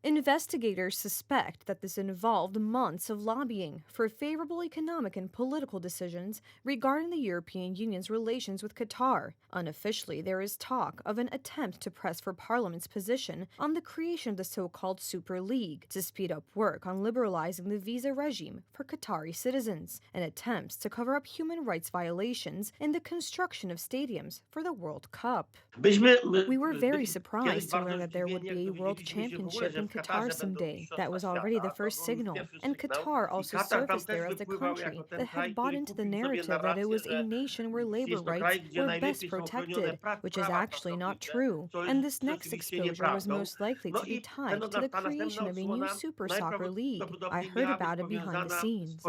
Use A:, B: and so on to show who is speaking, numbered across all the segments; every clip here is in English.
A: Investigators suspect that this involved months of lobbying for favorable economic and political decisions regarding the European Union's relations with Qatar. Unofficially, there is talk of an attempt to press for Parliament's position on the creation of the so-called Super League to speed up work on liberalizing the visa regime for Qatari citizens, and attempts to cover up human rights violations in the construction of stadiums for the World Cup. We were very surprised to learn that there would be a World Championship in Qatar someday. That was already the first signal. And Qatar also surfaced there as the country that had bought into the narrative that it was a nation where labor rights were best protected, which is actually not true. And this next exposure was most likely to be tied to the creation of a new Super Soccer League. I heard about it behind the scenes.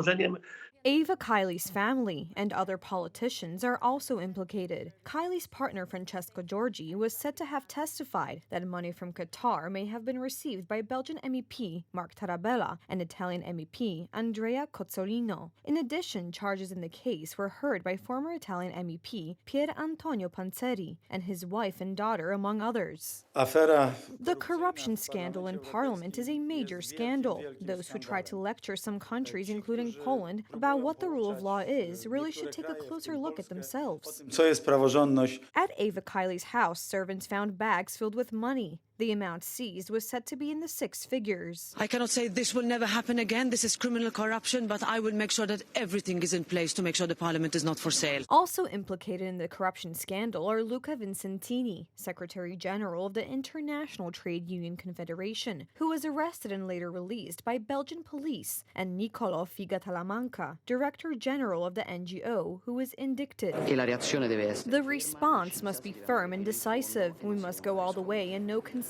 A: Eva Kaili's family and other politicians are also implicated. Kaili's partner Francesco Giorgi was said to have testified that money from Qatar may have been received by Belgian MEP Mark Tarabella and Italian MEP Andrea Cozzolino. In addition, charges in the case were heard by former Italian MEP Pier Antonio Panzeri and his wife and daughter, among others. The corruption scandal in Parliament is a major scandal. Those who try to lecture some countries, including Poland, about what the rule of law is really should take a closer look at themselves. At Eva Kaili's house, servants found bags filled with money. The amount seized was said to be in the six figures.
B: I cannot say this will never happen again. This is criminal corruption, but I will make sure that everything is in place to make sure the parliament is not for sale.
A: Also implicated in the corruption scandal are Luca Vincentini, Secretary General of the International Trade Union Confederation, who was arrested and later released by Belgian police, and Niccolò Figa-Talamanca, Director General of the NGO, who was indicted. The response must be firm and decisive. We must go all the way and no concessions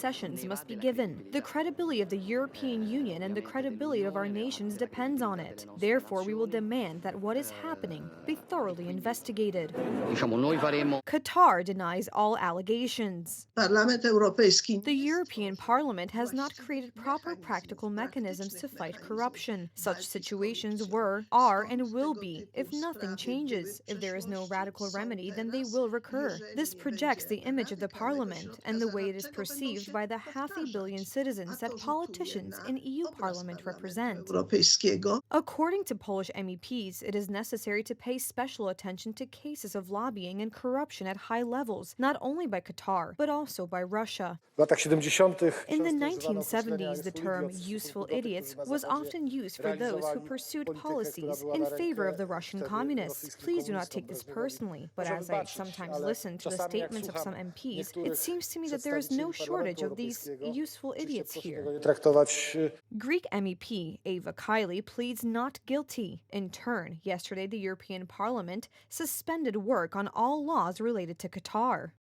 A: must be given. The credibility of the European Union and the credibility of our nations depends on it. Therefore, we will demand that what is happening be thoroughly investigated. Qatar denies all allegations. The European Parliament has not created proper practical mechanisms to fight corruption. Such situations were, are, and will be if nothing changes. If there is no radical remedy, then they will recur. This projects the image of the Parliament and the way it is perceived by the 500 million citizens that politicians in EU Parliament represent. According to Polish MEPs, it is necessary to pay special attention to cases of lobbying and corruption at high levels, not only by Qatar, but also by Russia. In the 1970s, the term useful idiots was often used for those who pursued policies in favor of the Russian communists. Please do not take this personally, but as I sometimes listen to the statements of some MPs, it seems to me that there is no shortage of these useful idiots here. Greek MEP Eva Kaili pleads not guilty. In turn, yesterday the European Parliament suspended work on all laws related to Qatar.